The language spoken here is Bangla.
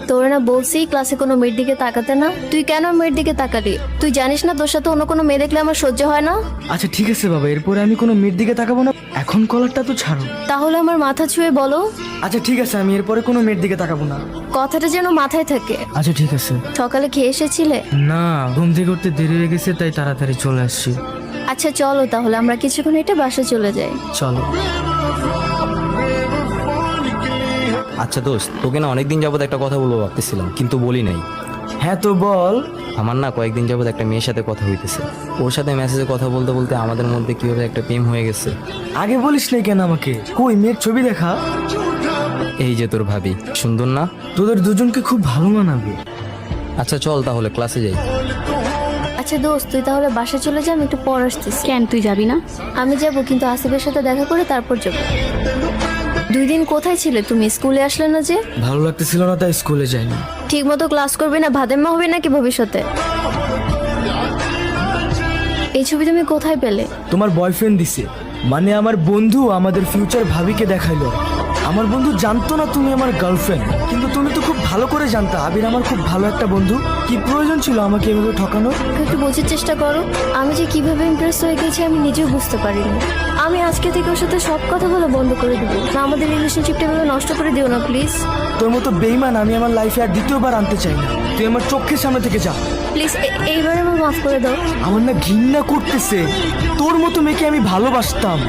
তোর না বলছি ক্লাসে কোনো মেয়ের দিকে তাকাতে না, তুই কেন মেয়ের দিকে তাকালি? তুই জানিস না তোর সাথে অন্য কোনো মেয়ে দেখলে আমার সহ্য হয় না। আচ্ছা ঠিক আছে বাবা, এরপরে আমি কোনো মেয়ের দিকে তাকাবো না। এখন কলারটা তো ছাড়ো। তাহলে আমার মাথা ছুঁয়ে বলো। আচ্ছা ঠিক আছে, আমি এরপরে কোনো মেয়ের দিকে তাকাবো না। কথাটা যেন মাথায় থাকে। আচ্ছা ঠিক আছে। সকালে খেয়ে এসেছিলে? না, ঘুম থেকে উঠতে দেরি হয়ে গেছে, তাই তাড়াতাড়ি চলে আসছি। আচ্ছা চলো তাহলে আমরা কিছুক্ষণ এটা বাসা চলে যাই। চলো। আচ্ছা দোস্ত, তোকে না অনেকদিন যাবত একটা কথা বলবো ভাবতেছিলাম, কিন্তু বলি নাই। হ্যাঁ তো বল। আমার না কয়েকদিন যাবত একটা মেয়ের সাথে কথা হইতেছে। ওর সাথে মেসেজে কথা বলতে বলতে আমাদের মধ্যে কিভাবে একটা প্রেম হয়ে গেছে। আগে বলিস নাই কেন আমাকে? কই মেয়ের ছবি দেখা? এই যে তোর ভাবি, সুন্দর না? তোদের দুজনকে খুব ভালো মানাবে। আচ্ছা চল তাহলে ক্লাসে যাই। আচ্ছা দোস্ত তুই তাহলে বাসা চলে যা, আমি একটু পর আসতেছি। কেন তুই যাবি না? আমি যাব, কিন্তু আসিফের সাথে দেখা করে তারপর যাব। 2 দিন কোথায় ছিলে তুমি? স্কুলে আসলে না যে? ভালো লাগতেছিল না তাই স্কুলে যাইনি। ঠিক মতো ক্লাস করবে না, ভাদেম্মা হবে নাকি ভবিষ্যতে? এই ছবি তুমি কোথায় পেলে? তোমার বয়ফ্রেন্ড দিছে, মানে আমার বন্ধু আমাদের ফিউচার ভাবিকে দেখাইলো। আমার বন্ধু জানতো না তুমি আমার গার্লফ্রেন্ড, কিন্তু তুমি তো খুব ভালো করে জানতা আবির আমার খুব ভালো একটা বন্ধু। কি প্রয়োজন ছিল আমাকে এভাবে ঠকানোর? একটু বোঝার চেষ্টা করো। আমি যে কিভাবে ইমপ্রেস হয়ে গেছি আমি নিজেও বুঝতে পারিনি। আমি আজকে থেকে ওর সাথে সব কথা বলা বন্ধ করে দেবো না। আমাদের রিলেশনশিপটা এভাবে নষ্ট করে দিও না প্লিজ। তোর মতো বেইমান আমি আমার লাইফে আর দ্বিতীয়বার আনতে চাই না। তুই আমার চোখের সামনে থেকে যা প্লিজ, এইবার আমার মাফ করে দাও। আমার না ঘৃণা করতেছে। তোর মতো মেয়েকে আমি ভালোবাসতাম।